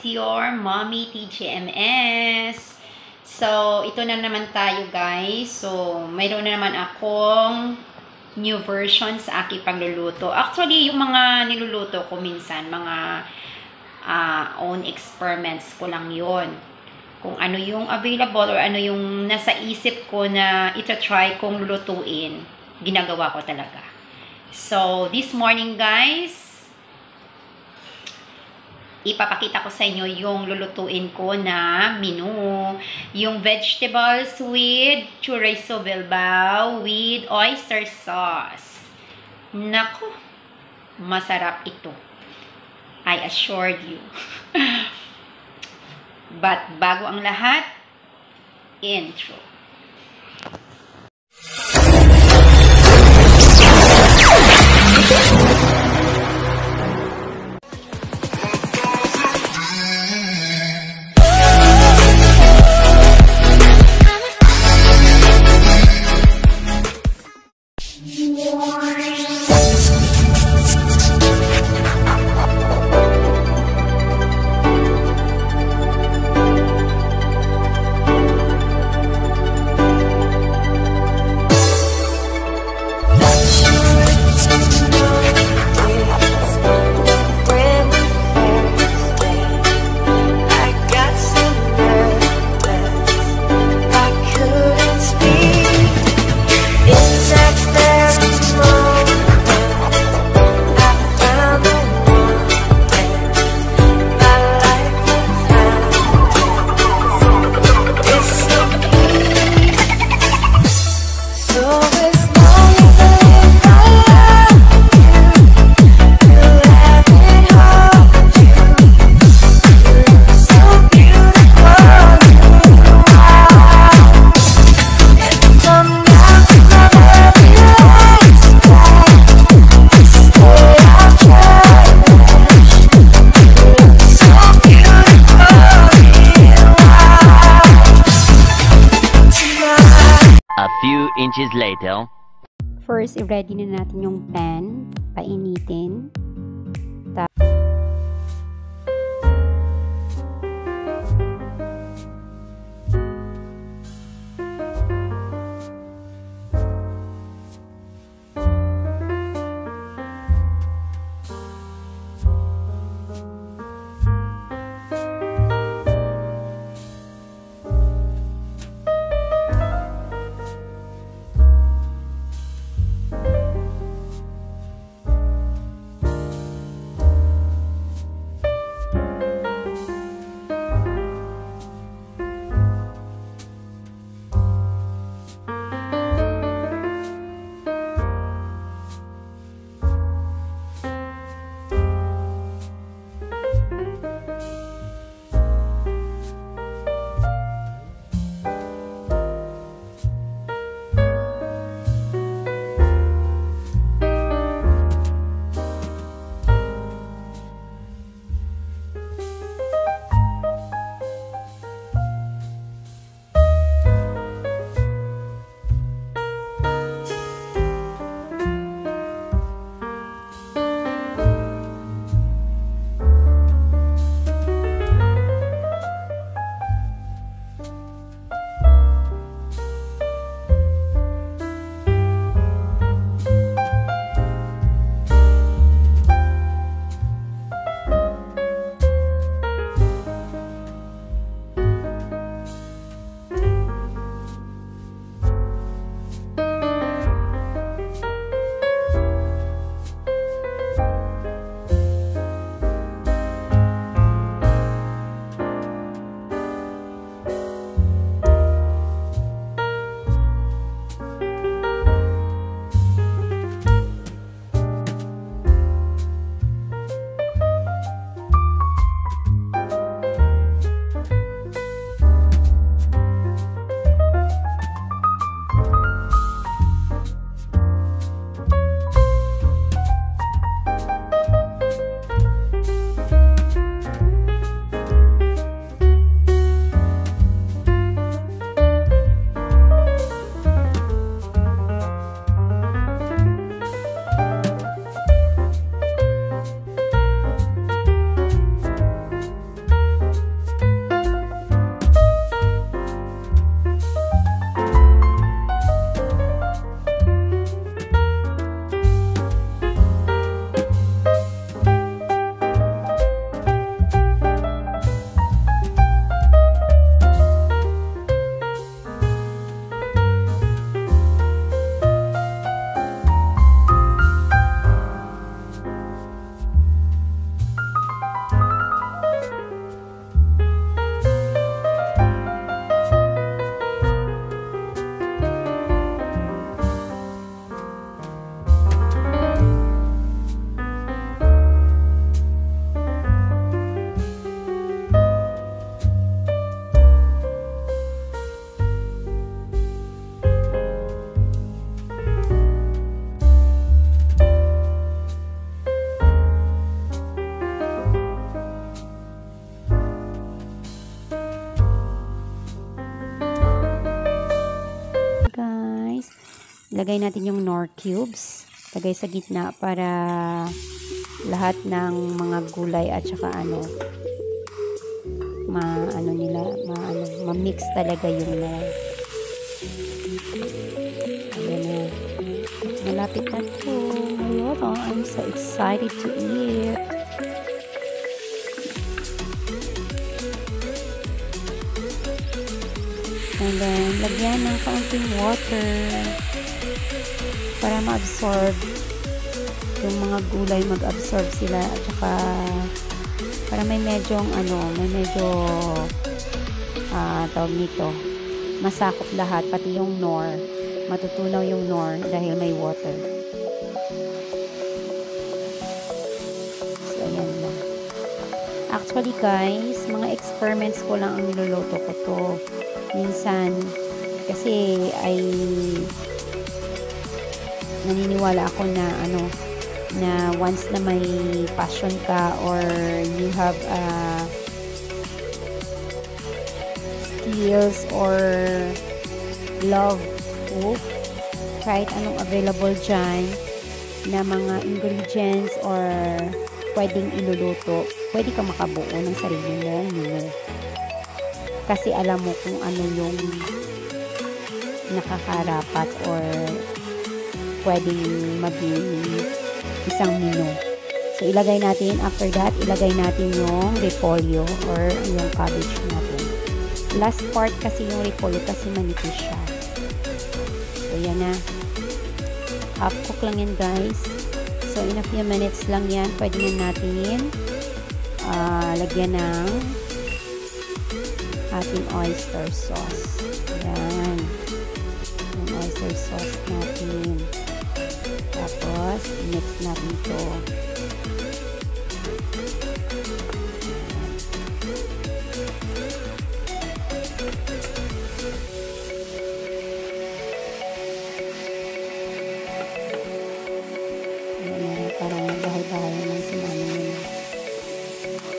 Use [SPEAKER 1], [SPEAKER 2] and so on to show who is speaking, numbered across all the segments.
[SPEAKER 1] your Mommy TGMS. So, ito na naman tayo guys. So, mayroon na naman akong new version sa aking pagluluto. Actually, yung mga niluluto ko minsan, mga own experiments ko lang yon. Kung ano yung available or ano yung nasa isip ko na ita-try kong lulutuin, ginagawa ko talaga. So, this morning guys, ipapakita ko sa inyo yung lulutuin ko na menu. Yung vegetables with chorizo bilbao with oyster sauce. Naku, masarap ito. I assured you. But bago ang lahat, intro.
[SPEAKER 2] A few inches later.
[SPEAKER 1] First, i-ready na natin yung pan. Painitin. Lagay natin yung Knorr cubes. Lagay sa gitna para lahat ng mga gulay at saka ma-mix talaga yung Knorr. Ayan na. Malapit na to. Ayun, I'm so excited to eat. And then, lagyan ng kaunting water para ma-absorb yung mga gulay, mag-absorb sila at saka para may medyo tawag nito, masakop lahat, pati yung Knorr, matutunaw yung Knorr dahil may water. So, ayan na. Actually guys, mga experiments ko lang ang niluluto ko to. Minsan, kasi ay naniniwala ako na na once na may passion ka or you have skills or love cook, kahit anong available dyan na mga ingredients or pwedeng iluluto, pwede ka makabuo ng sarili mong menu. Kasi alam mo kung ano yung nakakarapat or pwedeng maging isang menu. So, ilagay natin, after that, ilagay natin yung repolyo or yung cabbage natin. Last part kasi yung repolyo kasi manipis siya. So, yan na. Half cook lang yan, guys. So, in a few minutes lang yan, pwede na natin lagyan ng ating oyster sauce. Ayan. Yung oyster sauce natin. Tapos, mix natin ito. Ayan. Parang nagbahay-bahay lang si mami nila.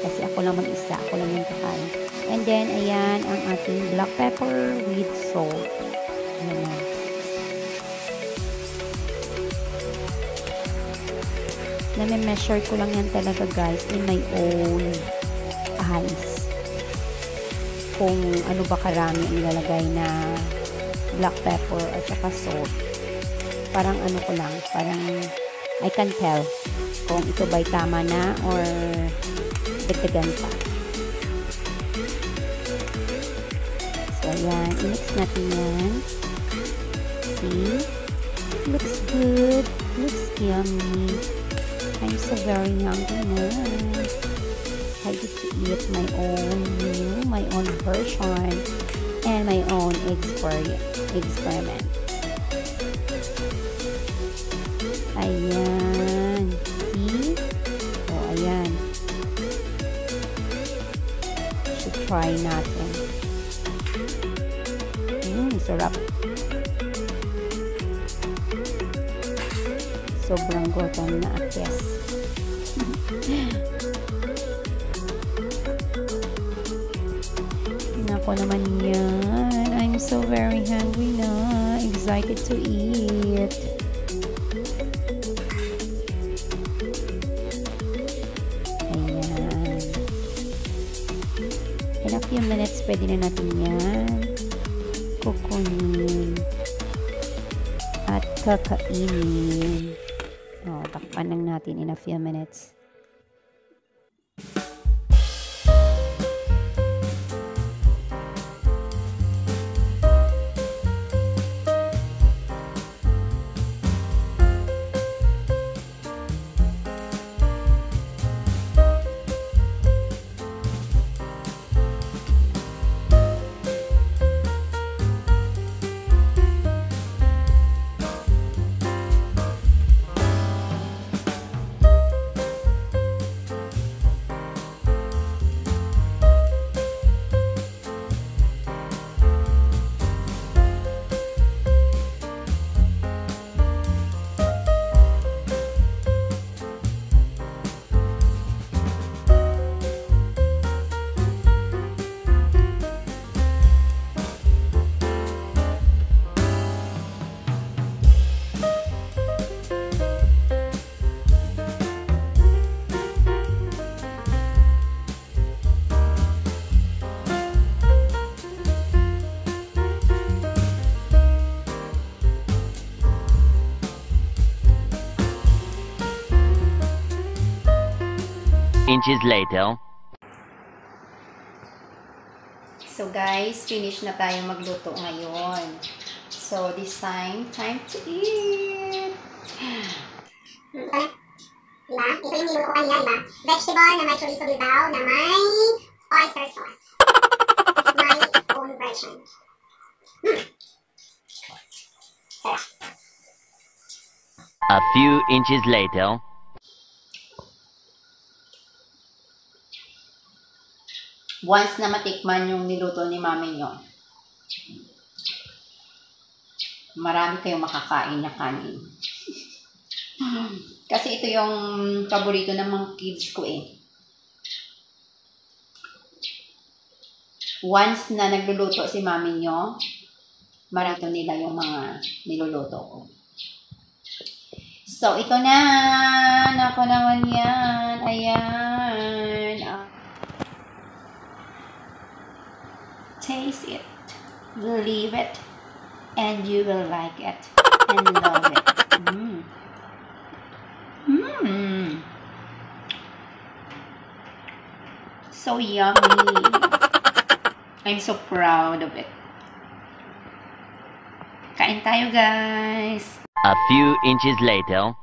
[SPEAKER 1] Kasi ako lang mag-isa. Ako lang yung kakain. And then, ayan ang ating black pepper with salt. Ayan. Na-measure ko lang yan talaga guys in my own eyes. Kung ano ba karami ang ilalagay na black pepper at saka salt. Parang ano ko lang, parang I can tell kung ito ba'y tama na or dagdagan pa. So, ayan. I-mix natin yan. See? Looks good. Looks yummy. I'm so very hungry now. I get to eat my own meal, my own version, and my own experiment. Ayan. See? Oh, ayan. Should try natin. Sarap. Sobrang gutom na akes. Nako naman yan. I'm so very hungry na. Excited to eat. Ayan. In a few minutes, pwede na natin yan kukunin at kakainin. Takpan lang natin in a few minutes.
[SPEAKER 2] inches later.
[SPEAKER 1] So guys, finish na tayo magluto ngayon. So this time to eat.
[SPEAKER 3] Diba? Ito yung niluto ko kanina, diba? Vegetable na may chorizo bilbao na may oyster sauce. My own version. Sarap.
[SPEAKER 2] A few inches later.
[SPEAKER 1] Once na matikman yung niluto ni mami nyo, marami kayong makakain na kanin. Kasi ito yung paborito ng mga kids ko eh. Once na nagluluto si mami nyo, marami nila yung mga niluluto ko. So, ito na. Nako naman yan. Ayan. Taste it. Believe it. And you will like it. And love it. So yummy. I'm so proud of it. Kain tayo, guys.
[SPEAKER 2] A few inches later.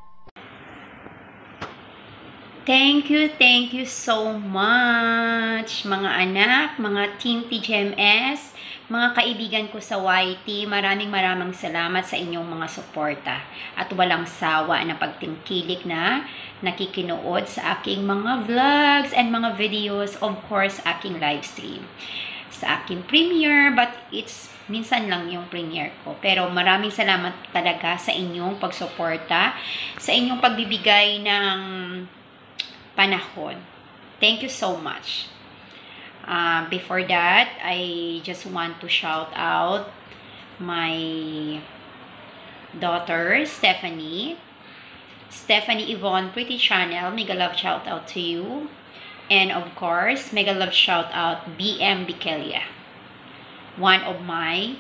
[SPEAKER 1] Thank you so much, mga anak, mga Team TGMS, mga kaibigan ko sa YT. Maraming salamat sa inyong mga suporta at walang sawa na pagtingkilik na nakikinood sa aking mga vlogs and mga videos, of course, aking live stream. Sa aking premiere, but it's minsan lang yung premiere ko. Pero maraming salamat talaga sa inyong pagsuporta, sa inyong pagbibigay ng panahon. Thank you so much. Before that, I just want to shout out my daughter, Stephanie Yvonne Pretty Channel. Mega love shout out to you. And of course, mega love shout out BM Bikelia, one of my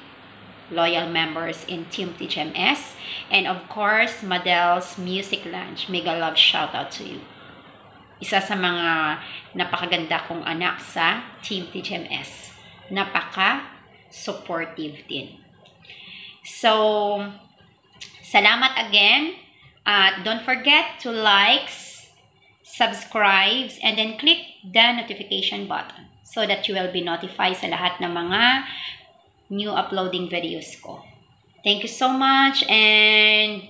[SPEAKER 1] loyal members in Team TGMS. And of course, Madel's Music Lounge. Mega love shout out to you. Isa sa mga napakaganda kong anak sa Team TGMS. Napaka-supportive din. So, salamat again. Don't forget to like, subscribe, and then click the notification button so that you will be notified sa lahat ng mga new uploading videos ko. Thank you so much, and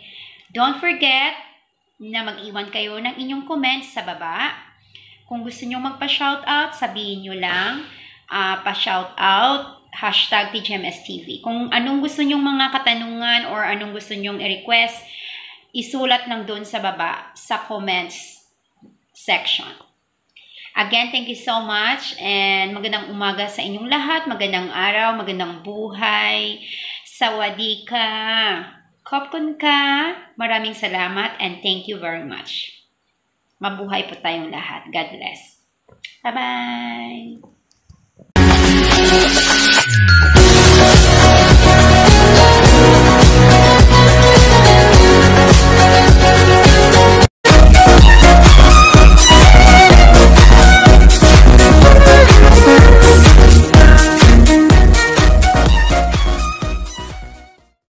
[SPEAKER 1] don't forget na mag-iwan kayo ng inyong comments sa baba. Kung gusto nyo magpa-shoutout, sabihin nyo lang, pa-shoutout, #TGMSTV. Kung anong gusto nyong mga katanungan or anong gusto nyong i-request, isulat lang doon sa baba, sa comments section. Again, thank you so much, and magandang umaga sa inyong lahat, magandang araw, magandang buhay, sawadika, kopkun ka, maraming salamat, and thank you very much. Mabuhay po tayong lahat. God bless. Bye-bye!